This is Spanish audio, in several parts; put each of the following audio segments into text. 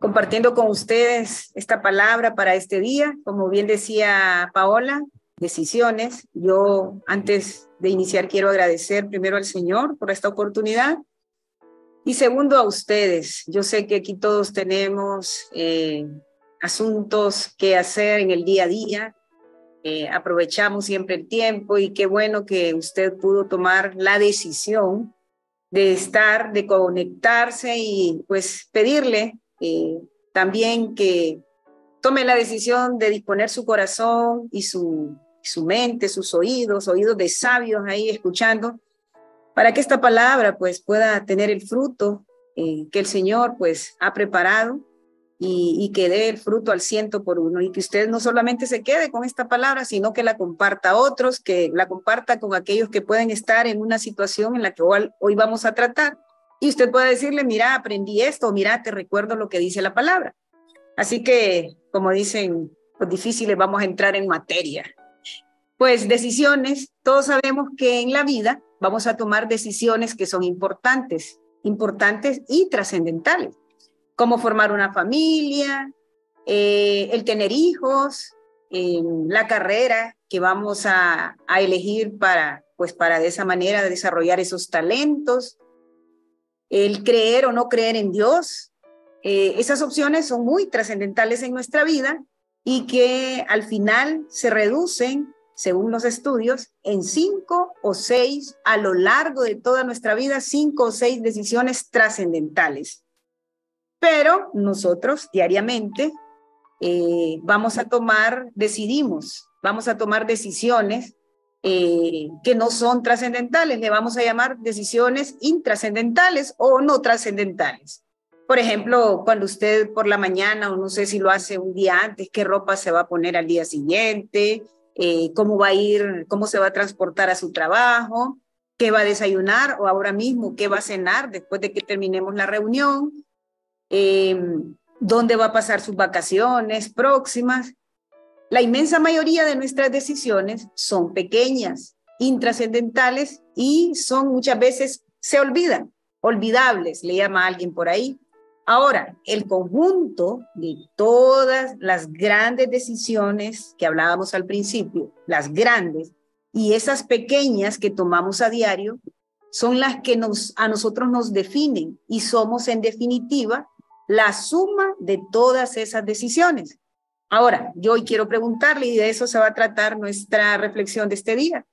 compartiendo con ustedes esta palabra para este día. Como bien decía Paola, decisiones. Yo, antes de iniciar, quiero agradecer primero al Señor por esta oportunidad y segundo a ustedes. Yo sé que aquí todos tenemos asuntos que hacer en el día a día. Aprovechamos siempre el tiempo y qué bueno que usted pudo tomar la decisión de estar, de conectarse y pues pedirle también que tome la decisión de disponer su corazón y su mente, sus oídos de sabios ahí escuchando, para que esta palabra pues pueda tener el fruto que el Señor pues ha preparado y que dé el fruto al 100%, y que usted no solamente se quede con esta palabra, sino que la comparta a otros, que la comparta con aquellos que pueden estar en una situación en la que hoy vamos a tratar, y usted puede decirle, mira, aprendí esto, mira, te recuerdo lo que dice la palabra. Así que, como dicen los difíciles, vamos a entrar en materia. Pues decisiones, todos sabemos que en la vida vamos a tomar decisiones que son importantes y trascendentales. Cómo formar una familia, el tener hijos, la carrera que vamos a elegir para de esa manera desarrollar esos talentos, el creer o no creer en Dios. Esas opciones son muy trascendentales en nuestra vida y que al final se reducen, según los estudios, en 5 o 6 a lo largo de toda nuestra vida, 5 o 6 decisiones trascendentales. Pero nosotros diariamente vamos a tomar decisiones que no son trascendentales, le vamos a llamar decisiones intrascendentales o no trascendentales. Por ejemplo, cuando usted por la mañana, o no sé si lo hace un día antes, qué ropa se va a poner al día siguiente, cómo va a ir, cómo se va a transportar a su trabajo, qué va a desayunar o ahora mismo qué va a cenar después de que terminemos la reunión. Dónde va a pasar sus vacaciones próximas. La inmensa mayoría de nuestras decisiones son pequeñas, intrascendentales y son muchas veces, se olvidan, olvidables, le llama a alguien por ahí. Ahora, el conjunto de todas las grandes decisiones que hablábamos al principio, las grandes y esas pequeñas que tomamos a diario, son las que a nosotros nos definen y somos en definitiva la suma de todas esas decisiones. Ahora, yo hoy quiero preguntarle, y de eso se va a tratar nuestra reflexión de este día.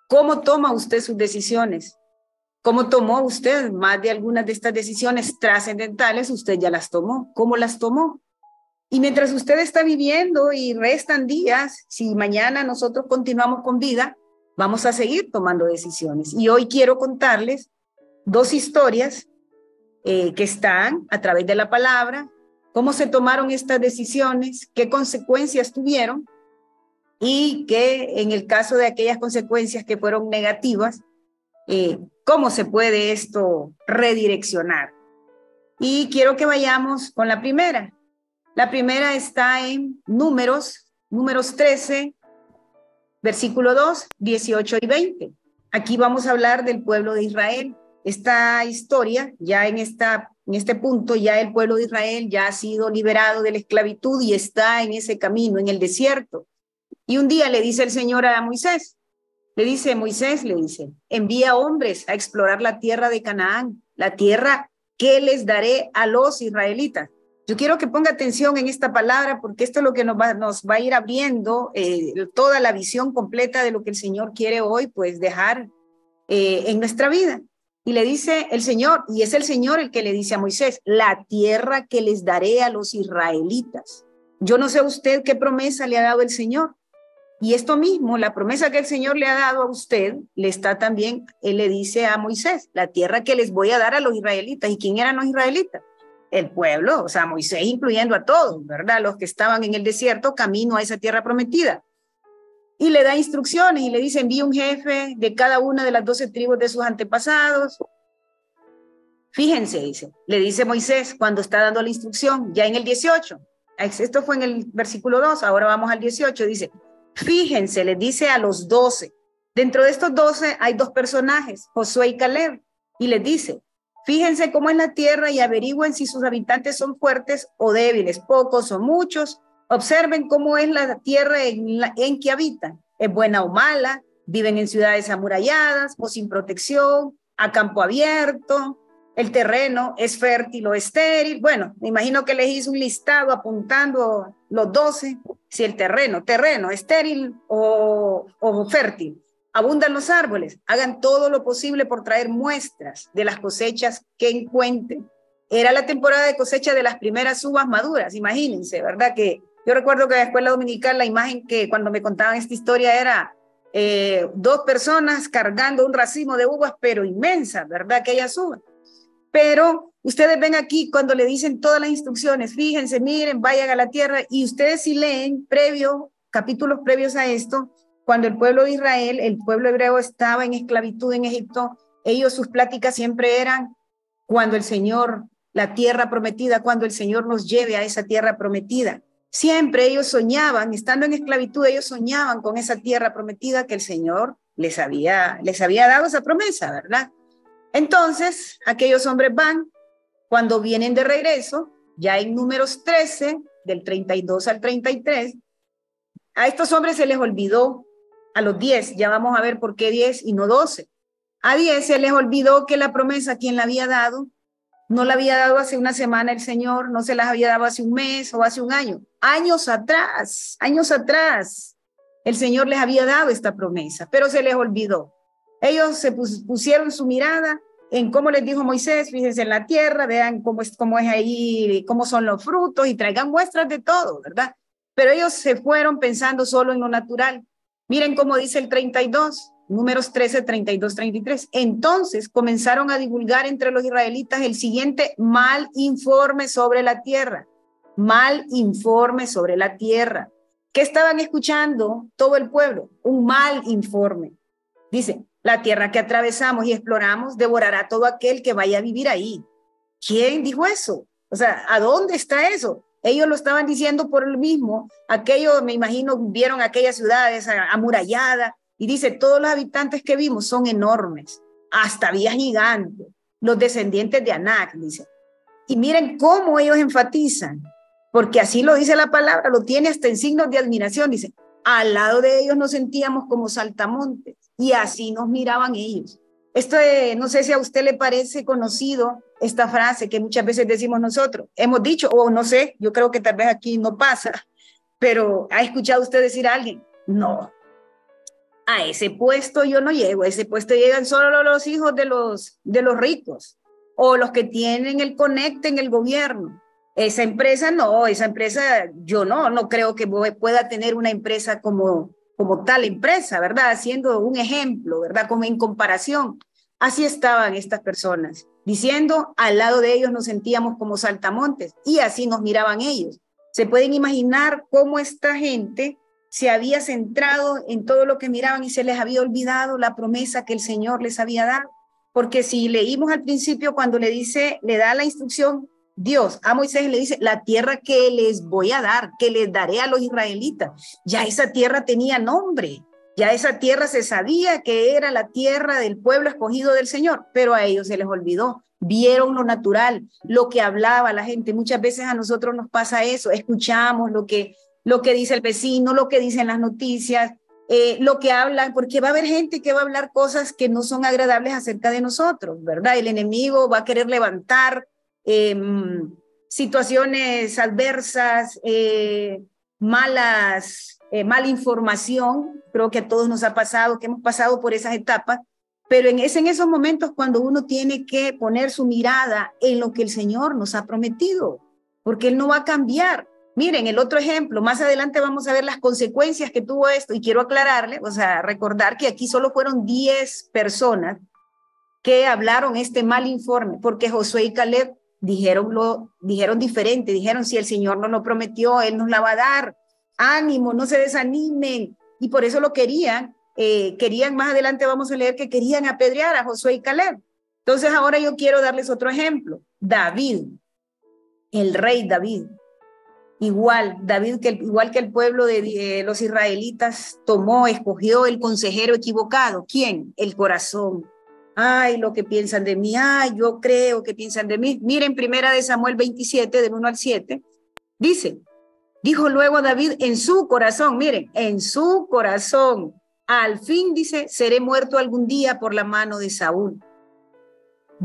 ¿Cómo toma usted sus decisiones? ¿Cómo tomó usted más de algunas de estas decisiones trascendentales? Usted ya las tomó. ¿Cómo las tomó? Y mientras usted está viviendo y restan días, si mañana nosotros continuamos con vida, vamos a seguir tomando decisiones. Y hoy quiero contarles 2 historias que están a través de la palabra, cómo se tomaron estas decisiones, qué consecuencias tuvieron y que en el caso de aquellas consecuencias que fueron negativas, cómo se puede esto redireccionar. Y quiero que vayamos con la primera. La primera está en Números 13, versículo 2, 18 y 20. Aquí vamos a hablar del pueblo de Israel. Esta historia, ya en este punto, ya el pueblo de Israel ya ha sido liberado de la esclavitud y está en ese camino, en el desierto. Y un día le dice el Señor a Moisés, Moisés le dice, envía hombres a explorar la tierra de Canaán, la tierra que les daré a los israelitas. Yo quiero que ponga atención en esta palabra porque esto es lo que nos va a ir abriendo toda la visión completa de lo que el Señor quiere hoy pues dejar en nuestra vida. Y le dice el Señor, y es el Señor el que le dice a Moisés, la tierra que les daré a los israelitas. Yo no sé a usted qué promesa le ha dado el Señor. Y esto mismo, la promesa que el Señor le ha dado a usted, le está también, él le dice a Moisés, la tierra que les voy a dar a los israelitas. ¿Y quién eran los israelitas? El pueblo, o sea, Moisés incluyendo a todos, ¿verdad? Los que estaban en el desierto camino a esa tierra prometida. Y le da instrucciones y le dice, envía un jefe de cada una de las 12 tribus de sus antepasados. Fíjense, le dice Moisés cuando está dando la instrucción, ya en el 18. Esto fue en el versículo 2, ahora vamos al 18, dice, fíjense, les dice a los 12. Dentro de estos 12 hay 2 personajes, Josué y Caleb, y les dice, Fíjense cómo es la tierra y averigüen si sus habitantes son fuertes o débiles, pocos o muchos. Observen cómo es la tierra en que habitan. ¿Es buena o mala? ¿Viven en ciudades amuralladas o sin protección, a campo abierto? ¿El terreno es fértil o estéril? Bueno, me imagino que les hice un listado apuntando los 12, si el terreno, estéril o fértil. Abundan los árboles, hagan todo lo posible por traer muestras de las cosechas que encuentren. Era la temporada de cosecha de las primeras uvas maduras, imagínense, ¿verdad? Que yo recuerdo que en la escuela dominical la imagen que cuando me contaban esta historia era 2 personas cargando un racimo de uvas, pero inmensas, ¿verdad? Aquellas uvas. Pero ustedes ven aquí cuando le dicen todas las instrucciones, fíjense, miren, vayan a la tierra, y ustedes si leen capítulos previos a esto, cuando el pueblo de Israel, el pueblo hebreo estaba en esclavitud en Egipto, sus pláticas siempre eran cuando el Señor, la tierra prometida, cuando el Señor nos lleve a esa tierra prometida. Siempre ellos soñaban, estando en esclavitud, ellos soñaban con esa tierra prometida que el Señor les había dado esa promesa, ¿verdad? Entonces, aquellos hombres van, cuando vienen de regreso, ya en Números 13, del 32 al 33, a estos hombres se les olvidó, a los 10, ya vamos a ver por qué 10 y no 12. A 10 se les olvidó que la promesa, quien la había dado, no la había dado hace una semana el Señor, no se las había dado hace un mes o hace un año. Años atrás, el Señor les había dado esta promesa, pero se les olvidó. Ellos se pusieron su mirada en cómo les dijo Moisés, fíjense en la tierra, vean cómo es ahí, cómo son los frutos y traigan muestras de todo, ¿verdad? Pero ellos se fueron pensando solo en lo natural. Miren cómo dice el 32, Números 13, 32, 33. Entonces comenzaron a divulgar entre los israelitas el siguiente mal informe sobre la tierra. Mal informe sobre la tierra. ¿Qué estaban escuchando todo el pueblo? Un mal informe. Dice, la tierra que atravesamos y exploramos devorará todo aquel que vaya a vivir ahí. ¿Quién dijo eso? O sea, ¿a dónde está eso? Ellos lo estaban diciendo por el mismo. Aquellos, me imagino, vieron aquellas ciudades amuralladas y dice, todos los habitantes que vimos son enormes, hasta había gigantes, los descendientes de Anac, dice. Y miren cómo ellos enfatizan, porque así lo dice la palabra, lo tiene hasta en signos de admiración, dice, al lado de ellos nos sentíamos como saltamontes y así nos miraban ellos. Esto no sé si a usted le parece conocido esta frase que muchas veces decimos nosotros. Hemos dicho, o no sé, yo creo que tal vez aquí no pasa, pero ¿ha escuchado usted decir a alguien? No, a ese puesto yo no llego, a ese puesto llegan solo los hijos de los ricos o los que tienen el conecte en el gobierno. Esa empresa no, yo no creo que pueda tener una empresa como tal empresa, ¿verdad? Haciendo un ejemplo, ¿verdad? Como en comparación. Así estaban estas personas, diciendo, al lado de ellos nos sentíamos como saltamontes y así nos miraban ellos. Se pueden imaginar cómo esta gente se había centrado en todo lo que miraban y se les había olvidado la promesa que el Señor les había dado. Porque si leímos al principio cuando le da la instrucción, Dios a Moisés le dice, la tierra que les voy a dar, que les daré a los israelitas, ya esa tierra tenía nombre, ya esa tierra se sabía que era la tierra del pueblo escogido del Señor, pero a ellos se les olvidó, vieron lo natural, lo que hablaba la gente. Muchas veces a nosotros nos pasa eso, escuchamos lo que dice el vecino, lo que dicen las noticias, lo que hablan, porque va a haber gente que va a hablar cosas que no son agradables acerca de nosotros, ¿verdad? El enemigo va a querer levantar situaciones adversas, mala información. Creo que a todos nos ha pasado, que hemos pasado por esas etapas, pero en esos momentos cuando uno tiene que poner su mirada en lo que el Señor nos ha prometido, porque Él no va a cambiar. Miren, el otro ejemplo, más adelante vamos a ver las consecuencias que tuvo esto, y quiero aclararle, recordar que aquí solo fueron 10 personas que hablaron este mal informe, porque Josué y Caleb dijeron diferente, dijeron, si el Señor nos lo prometió, Él nos la va a dar, ánimo, no se desanimen, y por eso lo querían, más adelante vamos a leer que querían apedrear a Josué y Caleb. Entonces ahora yo quiero darles otro ejemplo, David, el rey David, igual que el pueblo de los israelitas escogió el consejero equivocado. ¿Quién? El corazón. Ay, lo que piensan de mí, ay, yo creo que piensan de mí. Miren, primera de Samuel 27, del 1 al 7, dice, dijo luego David en su corazón, miren, en su corazón, al fin dice, seré muerto algún día por la mano de Saúl.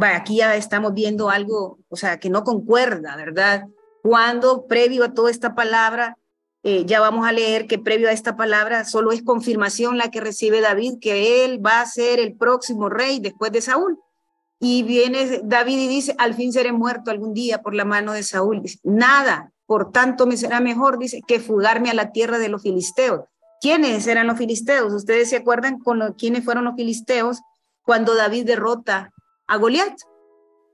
Va, aquí ya estamos viendo algo, o sea, que no concuerda, ¿verdad? Cuando previo a toda esta palabra, ya vamos a leer que previo a esta palabra solo es confirmación la que recibe David, que él va a ser el próximo rey después de Saúl. Y viene David y dice, al fin seré muerto algún día por la mano de Saúl. Dice, nada, por tanto me será mejor, dice, que fugarme a la tierra de los filisteos. ¿Quiénes eran los filisteos? ¿Ustedes se acuerdan quiénes fueron los filisteos cuando David derrota a Goliat?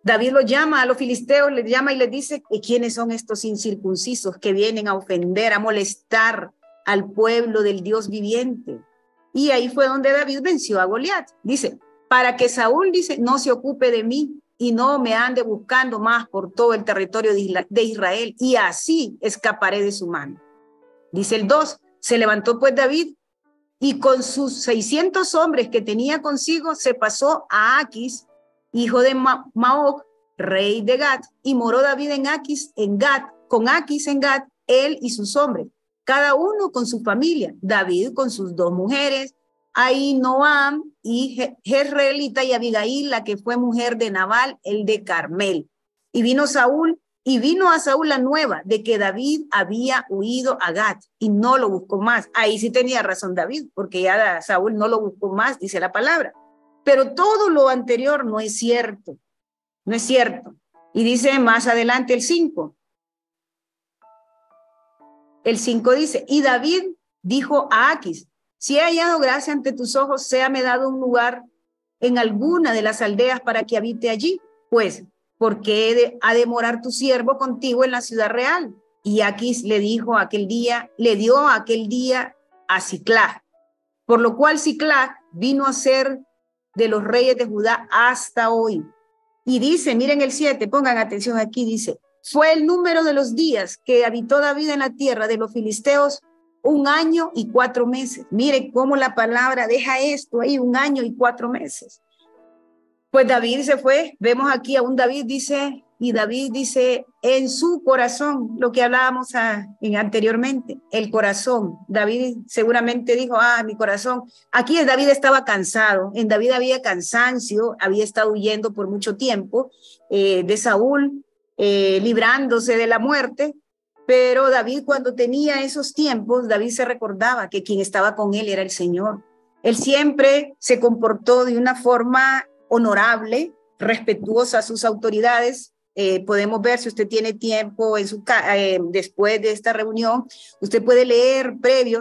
David los llama a los filisteos, les llama y les dice, ¿quiénes son estos incircuncisos que vienen a ofender, a molestar al pueblo del Dios viviente? Y ahí fue donde David venció a Goliat. Dice, para que Saúl, dice, no se ocupe de mí y no me ande buscando más por todo el territorio de Israel, y así escaparé de su mano. Dice el 2, se levantó pues David y con sus 600 hombres que tenía consigo se pasó a Aquis, hijo de Maoc, rey de Gat, y moró David en Aquis, en Gat, con Aquis en Gat, él y sus hombres, cada uno con su familia, David con sus 2 mujeres, Ahinoam y Jezreelita, y Abigail, la que fue mujer de Nabal, el de Carmel. Y vino a Saúl la nueva de que David había huido a Gat y no lo buscó más. Ahí sí tenía razón David, porque ya Saúl no lo buscó más, dice la palabra. Pero todo lo anterior no es cierto, no es cierto. Y dice más adelante el 5. El 5 dice, y David dijo a Aquis, si he hallado gracia ante tus ojos, séame dado un lugar en alguna de las aldeas para que habite allí, pues, porque ha de morar tu siervo contigo en la ciudad real. Y Aquis le dio aquel día a Siclag, por lo cual Siclag vino a ser de los reyes de Judá hasta hoy. Y dice, miren el 7, pongan atención aquí, dice, fue el número de los días que habitó David en la tierra de los filisteos 1 año y 4 meses. Miren cómo la palabra deja esto ahí, 1 año y 4 meses. Pues David se fue, vemos aquí a un David, dice, y David dice, en su corazón, lo que hablábamos anteriormente, el corazón. David seguramente dijo, mi corazón. Aquí David estaba cansado, en David había cansancio, había estado huyendo por mucho tiempo de Saúl, librándose de la muerte, pero David cuando tenía esos tiempos, David se recordaba que quien estaba con él era el Señor. Él siempre se comportó de una forma honorable, respetuosa a sus autoridades. Podemos ver, si usted tiene tiempo después de esta reunión, usted puede leer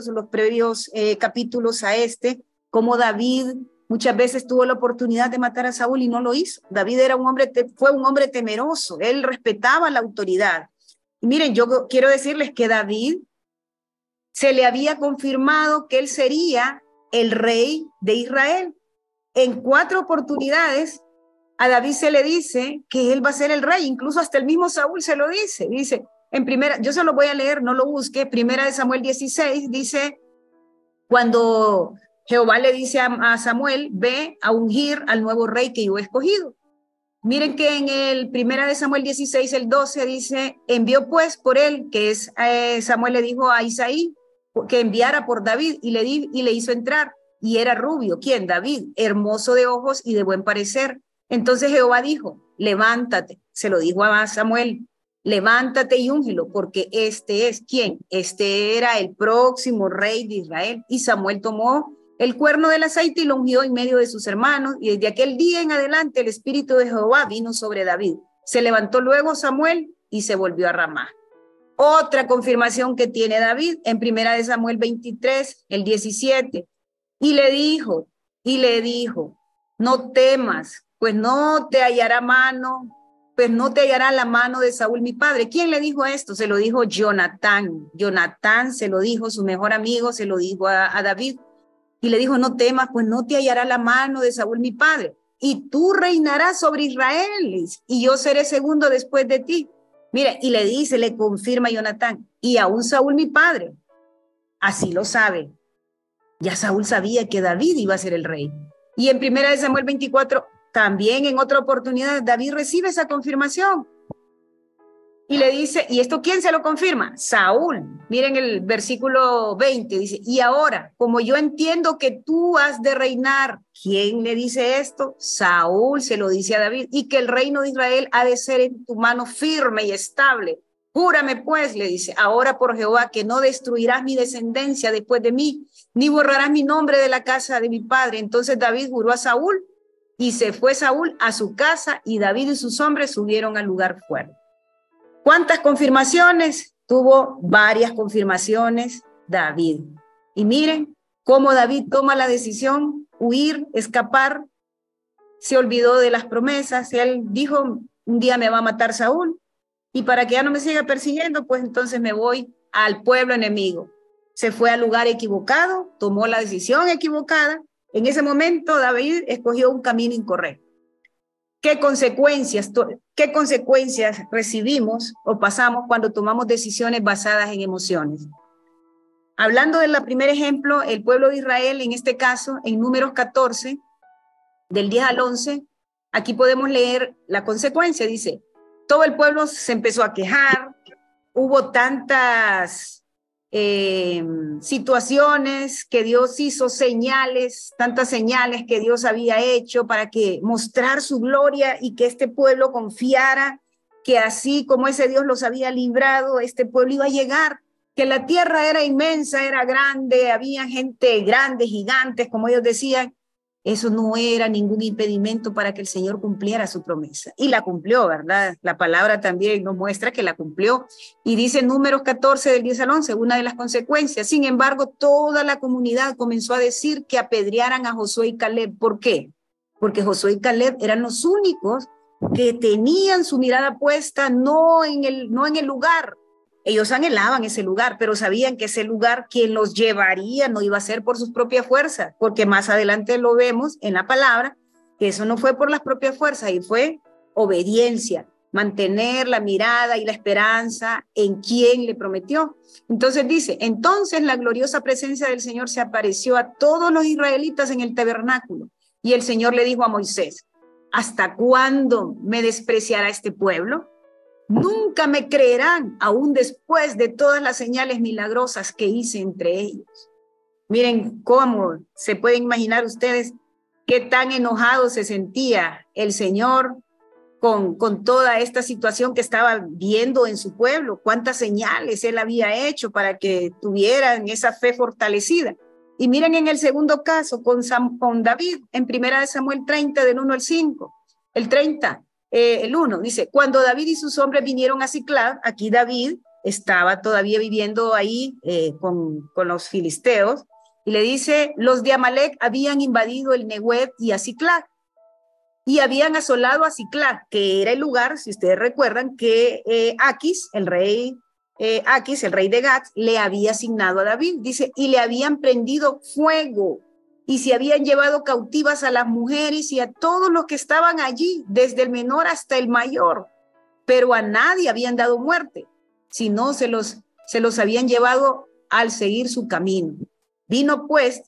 los previos capítulos a cómo David muchas veces tuvo la oportunidad de matar a Saúl y no lo hizo. David fue un hombre temeroso, él respetaba la autoridad. Y miren, yo quiero decirles que David se le había confirmado que él sería el rey de Israel. En 4 oportunidades a David se le dice que él va a ser el rey, incluso hasta el mismo Saúl se lo dice. Dice, yo se lo voy a leer, no lo busque, primera de Samuel 16, dice, cuando Jehová le dice a Samuel, ve a ungir al nuevo rey que yo he escogido. Miren que en el primera de Samuel 16, el 12 dice, envió pues por él, que es Samuel le dijo a Isaí que enviara por David y le hizo entrar. Y era rubio, ¿quién? David, hermoso de ojos y de buen parecer. Entonces Jehová dijo, levántate, se lo dijo a Samuel, levántate y úngelo, porque este es, ¿quién? Este era el próximo rey de Israel. Y Samuel tomó el cuerno del aceite y lo ungió en medio de sus hermanos, y desde aquel día en adelante el espíritu de Jehová vino sobre David. Se levantó luego Samuel y se volvió a Ramá. Otra confirmación que tiene David en primera de Samuel 23, el 17. Y le dijo, no temas, pues no te hallará la mano de Saúl mi padre. ¿Quién le dijo esto? Se lo dijo Jonatán. Jonatán se lo dijo, su mejor amigo, se lo dijo a David. Y le dijo, no temas, pues no te hallará la mano de Saúl mi padre. Y tú reinarás sobre Israel, y yo seré segundo después de ti. Mira, y le confirma Jonatán, y aún Saúl mi padre, así lo sabe. Ya Saúl sabía que David iba a ser el rey. Y en primera de Samuel 24, también en otra oportunidad David recibe esa confirmación. Y le dice, ¿y esto quién se lo confirma? Saúl. Miren el versículo 20, dice, y ahora, como yo entiendo que tú has de reinar, ¿quién le dice esto? Saúl se lo dice a David, y que el reino de Israel ha de ser en tu mano firme y estable. Júrame pues, le dice, ahora por Jehová, que no destruirás mi descendencia después de mí, ni borrarás mi nombre de la casa de mi padre. Entonces David juró a Saúl, y se fue Saúl a su casa, y David y sus hombres subieron al lugar fuerte. ¿Cuántas confirmaciones? Tuvo varias confirmaciones David. Y miren cómo David toma la decisión, huir, escapar, se olvidó de las promesas. Él dijo, un día me va a matar Saúl, y para que ya no me siga persiguiendo, pues entonces me voy al pueblo enemigo. Se fue al lugar equivocado, tomó la decisión equivocada. En ese momento David escogió un camino incorrecto. ¿Qué consecuencias recibimos o pasamos cuando tomamos decisiones basadas en emociones? Hablando del primer ejemplo, el pueblo de Israel, en este caso, en Números 14, del 10 al 11, aquí podemos leer la consecuencia. Dice, todo el pueblo se empezó a quejar, hubo tantas situaciones que Dios hizo, tantas señales que Dios había hecho para que mostrar su gloria y que este pueblo confiara que así como ese Dios los había librado, este pueblo iba a llegar, que la tierra era inmensa, era grande, había gente grande, gigantes, como ellos decían. Eso no era ningún impedimento para que el Señor cumpliera su promesa. Y la cumplió, ¿verdad? La palabra también nos muestra que la cumplió. Y dice en Números 14, del 10 al 11, una de las consecuencias. Sin embargo, toda la comunidad comenzó a decir que apedrearan a Josué y Caleb. ¿Por qué? Porque Josué y Caleb eran los únicos que tenían su mirada puesta no en el lugar. Ellos anhelaban ese lugar, pero sabían que ese lugar quien los llevaría no iba a ser por sus propias fuerzas, porque más adelante lo vemos en la palabra, que eso no fue por las propias fuerzas, y fue obediencia, mantener la mirada y la esperanza en quien le prometió. Entonces dice, entonces la gloriosa presencia del Señor se apareció a todos los israelitas en el tabernáculo, y el Señor le dijo a Moisés, ¿hasta cuándo me despreciará este pueblo? Nunca me creerán, aún después de todas las señales milagrosas que hice entre ellos. Miren cómo se pueden imaginar ustedes qué tan enojado se sentía el Señor con toda esta situación que estaba viendo en su pueblo, cuántas señales él había hecho para que tuvieran esa fe fortalecida. Y miren en el segundo caso con David, en 1 Samuel 30, del 1 al 5, el 30. El 1 dice, cuando David y sus hombres vinieron a Siclag, aquí David estaba todavía viviendo ahí con los filisteos, y le dice, los de Amalec habían invadido el Neguev y a Siclag, y habían asolado a Siclag, que era el lugar, si ustedes recuerdan, que Aquis, el rey de Gat, le había asignado a David, dice, y le habían prendido fuego, y se habían llevado cautivas a las mujeres y a todos los que estaban allí, desde el menor hasta el mayor, pero a nadie habían dado muerte, sino se los habían llevado al seguir su camino. Vino pues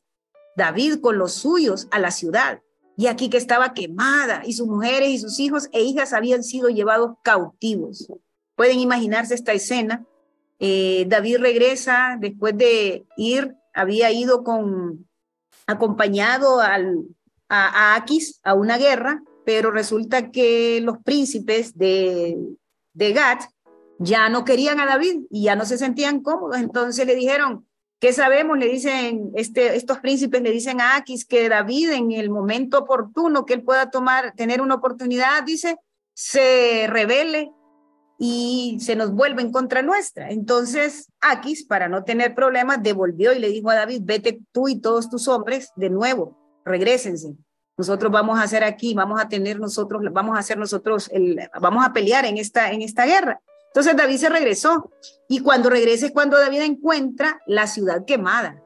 David con los suyos a la ciudad, y aquí que estaba quemada, y sus mujeres y sus hijos e hijas habían sido llevados cautivos. Pueden imaginarse esta escena. David regresa después de había ido acompañado a Aquis a una guerra, pero resulta que los príncipes de Gat ya no querían a David y ya no se sentían cómodos. Entonces le dijeron, ¿qué sabemos? Le dicen, estos príncipes le dicen a Aquis que David en el momento oportuno que él pueda tener una oportunidad, dice, se rebele y se nos vuelve en contra nuestra. Entonces Aquis, para no tener problemas, devolvió y le dijo a David, vete tú y todos tus hombres de nuevo, regrésense. Nosotros vamos a hacer aquí, vamos a pelear en esta guerra. Entonces David se regresó, y cuando regresa es cuando David encuentra la ciudad quemada.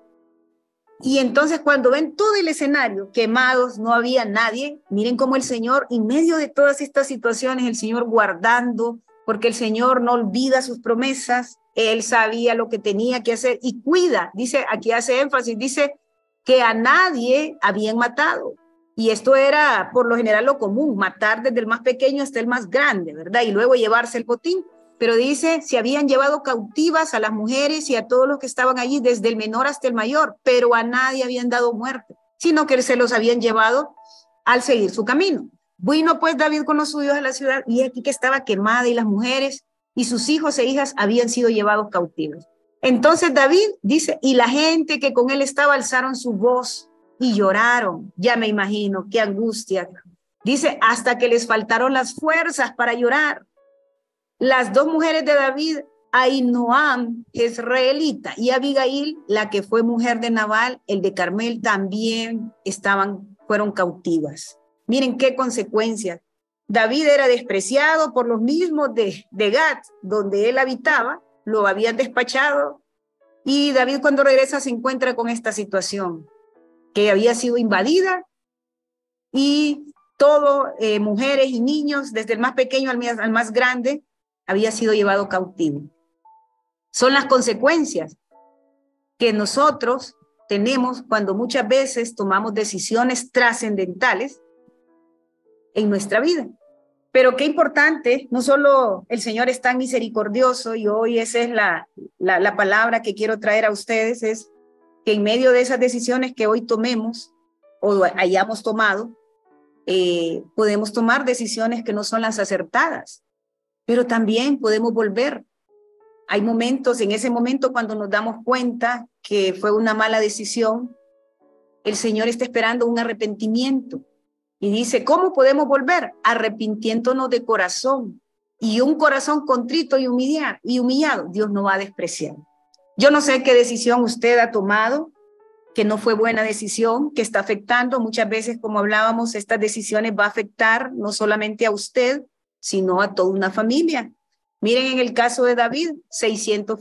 Y entonces cuando ven todo el escenario quemados, no había nadie. Miren cómo el Señor, en medio de todas estas situaciones, el Señor guardando, porque el Señor no olvida sus promesas, Él sabía lo que tenía que hacer y cuida. Dice, aquí hace énfasis, dice que a nadie habían matado. Y esto era por lo general lo común, matar desde el más pequeño hasta el más grande, ¿verdad? Y luego llevarse el botín. Pero dice, se habían llevado cautivas a las mujeres y a todos los que estaban allí, desde el menor hasta el mayor, pero a nadie habían dado muerte, sino que se los habían llevado al seguir su camino. Vino pues David con los suyos a la ciudad y aquí que estaba quemada y las mujeres y sus hijos e hijas habían sido llevados cautivos. Entonces David dice, y la gente que con él estaba alzaron su voz y lloraron. Ya me imagino, qué angustia. Dice, hasta que les faltaron las fuerzas para llorar. Las dos mujeres de David, Ahinoam, jezreelita, y Abigail, la que fue mujer de Nabal, el de Carmel, también fueron cautivas. Miren qué consecuencias. David era despreciado por los mismos de Gat, donde él habitaba, lo habían despachado, y David cuando regresa se encuentra con esta situación, que había sido invadida, y todo, mujeres y niños, desde el más pequeño al más grande, había sido llevado cautivo. Son las consecuencias que nosotros tenemos cuando muchas veces tomamos decisiones trascendentales en nuestra vida. Pero qué importante, no solo el Señor es tan misericordioso, y hoy esa es la palabra que quiero traer a ustedes, es que en medio de esas decisiones que hoy tomemos o hayamos tomado, podemos tomar decisiones que no son las acertadas, pero también podemos volver. Hay momentos, en ese momento cuando nos damos cuenta que fue una mala decisión, el Señor está esperando un arrepentimiento. Y dice, ¿cómo podemos volver? Arrepintiéndonos de corazón. Y un corazón contrito y humillado, Dios no va a despreciar. Yo no sé qué decisión usted ha tomado, que no fue buena decisión, que está afectando. Muchas veces, como hablábamos, estas decisiones va a afectar no solamente a usted, sino a toda una familia. Miren en el caso de David, 600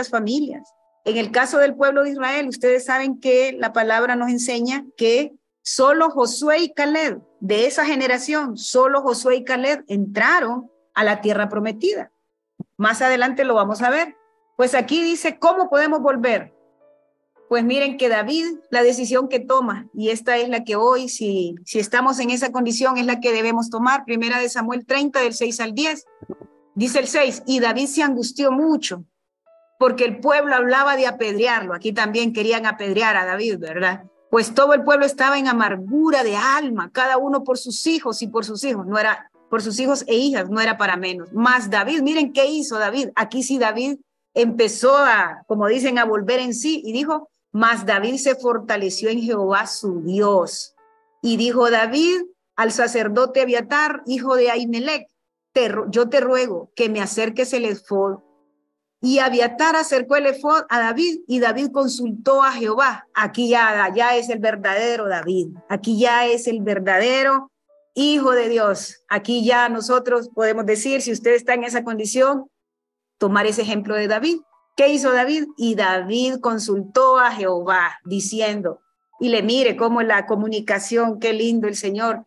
familias. En el caso del pueblo de Israel, ustedes saben que la palabra nos enseña que solo Josué y Caleb, de esa generación, solo Josué y Caleb entraron a la tierra prometida. Más adelante lo vamos a ver. Pues aquí dice, ¿cómo podemos volver? Pues miren que David, la decisión que toma, y esta es la que hoy, si estamos en esa condición, es la que debemos tomar. Primera de Samuel 30, del 6 al 10. Dice el 6, y David se angustió mucho, porque el pueblo hablaba de apedrearlo. Aquí también querían apedrear a David, ¿verdad? Pues todo el pueblo estaba en amargura de alma, cada uno por sus hijos y por sus hijos, no era por sus hijos e hijas, no era para menos. Más David, miren qué hizo David. Aquí sí David empezó a, como dicen, a volver en sí y dijo, mas David se fortaleció en Jehová su Dios. Y dijo David al sacerdote Abiatar, hijo de Ahimelech, yo te ruego que me acerques el efod. Y Abiatar acercó el efod a David y David consultó a Jehová. Aquí ya es el verdadero David. Aquí ya es el verdadero hijo de Dios. Aquí ya nosotros podemos decir, si usted está en esa condición, tomar ese ejemplo de David. ¿Qué hizo David? Y David consultó a Jehová diciendo, y le mire cómo la comunicación, qué lindo el Señor.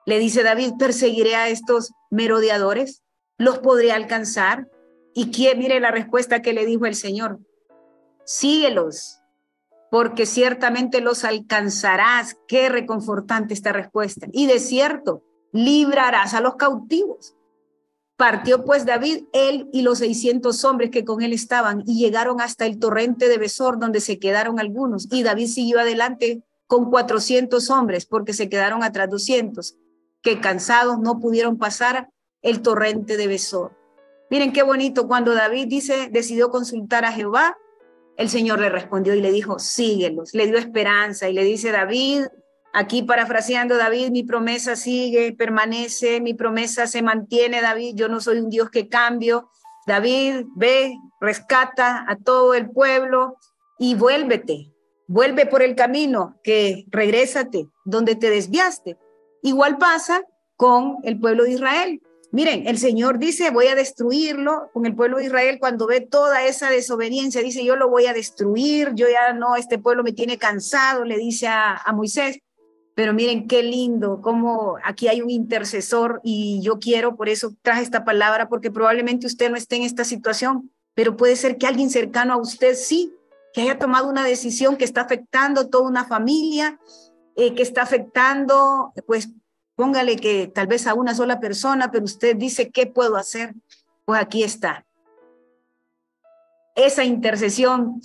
Le dice David, perseguiré a estos merodeadores, los podré alcanzar. Y mire la respuesta que le dijo el Señor, síguelos, porque ciertamente los alcanzarás. Qué reconfortante esta respuesta. Y de cierto, librarás a los cautivos. Partió pues David, él y los 600 hombres que con él estaban, y llegaron hasta el torrente de Besor, donde se quedaron algunos. Y David siguió adelante con 400 hombres, porque se quedaron atrás 200, que cansados no pudieron pasar el torrente de Besor. Miren qué bonito, cuando David decidió consultar a Jehová, el Señor le respondió y le dijo, síguelos, le dio esperanza y le dice, David, aquí parafraseando David, mi promesa sigue, permanece, mi promesa se mantiene, David, yo no soy un Dios que cambio. David, ve, rescata a todo el pueblo y vuelve por el camino, que regrésate donde te desviaste. Igual pasa con el pueblo de Israel. Miren, el Señor dice, voy a destruirlo con el pueblo de Israel. Cuando ve toda esa desobediencia, dice, yo lo voy a destruir, yo ya no, este pueblo me tiene cansado, le dice a Moisés. Pero miren qué lindo, cómo aquí hay un intercesor y yo quiero, por eso traje esta palabra, porque probablemente usted no esté en esta situación, pero puede ser que alguien cercano a usted sí, que haya tomado una decisión que está afectando toda una familia que está afectando, pues póngale que tal vez a una sola persona, pero usted dice, ¿qué puedo hacer? Pues aquí está. Esa intercesión,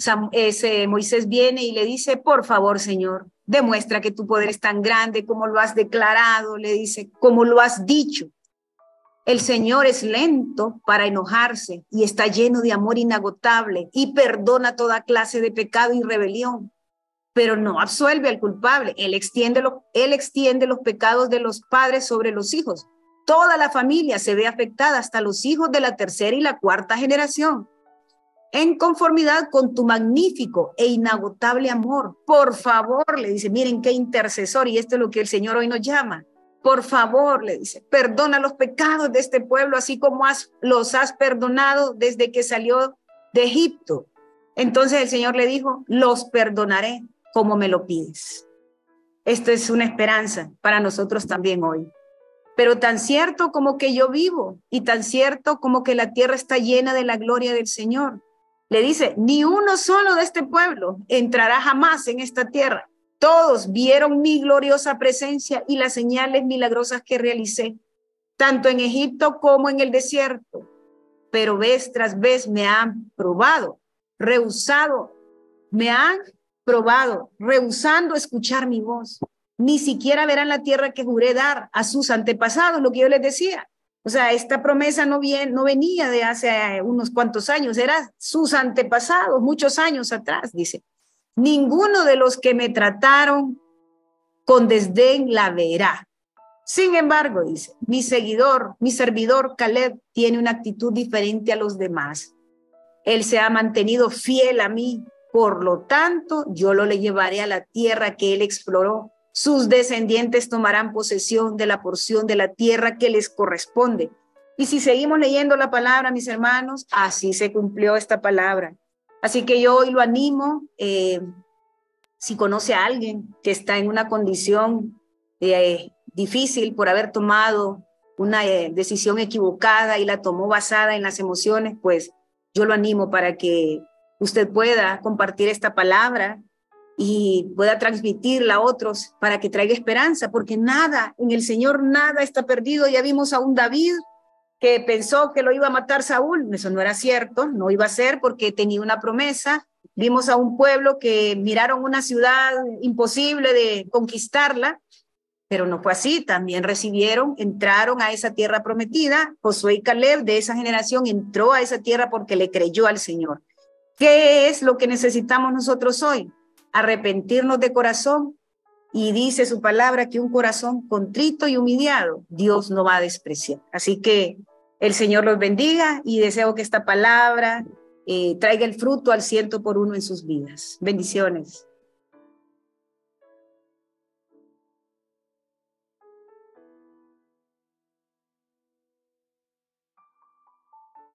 Moisés viene y le dice, por favor, Señor, demuestra que tu poder es tan grande como lo has declarado, le dice, como lo has dicho. El Señor es lento para enojarse y está lleno de amor inagotable y perdona toda clase de pecado y rebelión, pero no absuelve al culpable. Él extiende los pecados de los padres sobre los hijos. Toda la familia se ve afectada, hasta los hijos de la tercera y la cuarta generación. En conformidad con tu magnífico e inagotable amor. Por favor, le dice, miren qué intercesor, y esto es lo que el Señor hoy nos llama. Por favor, le dice, perdona los pecados de este pueblo, así como los has perdonado desde que salió de Egipto. Entonces el Señor le dijo, los perdonaré como me lo pides. Esto es una esperanza para nosotros también hoy. Pero tan cierto como que yo vivo y tan cierto como que la tierra está llena de la gloria del Señor. Le dice, ni uno solo de este pueblo entrará jamás en esta tierra. Todos vieron mi gloriosa presencia y las señales milagrosas que realicé, tanto en Egipto como en el desierto. Pero vez tras vez me han probado, rehusando escuchar mi voz. Ni siquiera verán la tierra que juré dar a sus antepasados, lo que yo les decía. O sea, esta promesa no venía de hace unos cuantos años, era sus antepasados, muchos años atrás, dice. Ninguno de los que me trataron con desdén la verá. Sin embargo, dice, mi servidor Caleb tiene una actitud diferente a los demás. Él se ha mantenido fiel a mí, por lo tanto, yo lo le llevaré a la tierra que él exploró. Sus descendientes tomarán posesión de la porción de la tierra que les corresponde. Y si seguimos leyendo la palabra, mis hermanos, así se cumplió esta palabra. Así que yo hoy lo animo, si conoce a alguien que está en una condición difícil por haber tomado una decisión equivocada y la tomó basada en las emociones, pues yo lo animo para que usted pueda compartir esta palabra y pueda transmitirla a otros para que traiga esperanza, porque nada, en el Señor nada está perdido. Ya vimos a un David que pensó que lo iba a matar Saúl, eso no era cierto, no iba a ser porque tenía una promesa. Vimos a un pueblo que miraron una ciudad imposible de conquistarla, pero no fue así, también entraron a esa tierra prometida. Josué y Caleb de esa generación entró a esa tierra porque le creyó al Señor. ¿Qué es lo que necesitamos nosotros hoy? Arrepentirnos de corazón, y dice su palabra que un corazón contrito y humillado Dios no va a despreciar. Así que el Señor los bendiga y deseo que esta palabra traiga el fruto al 100 por 1 en sus vidas. Bendiciones.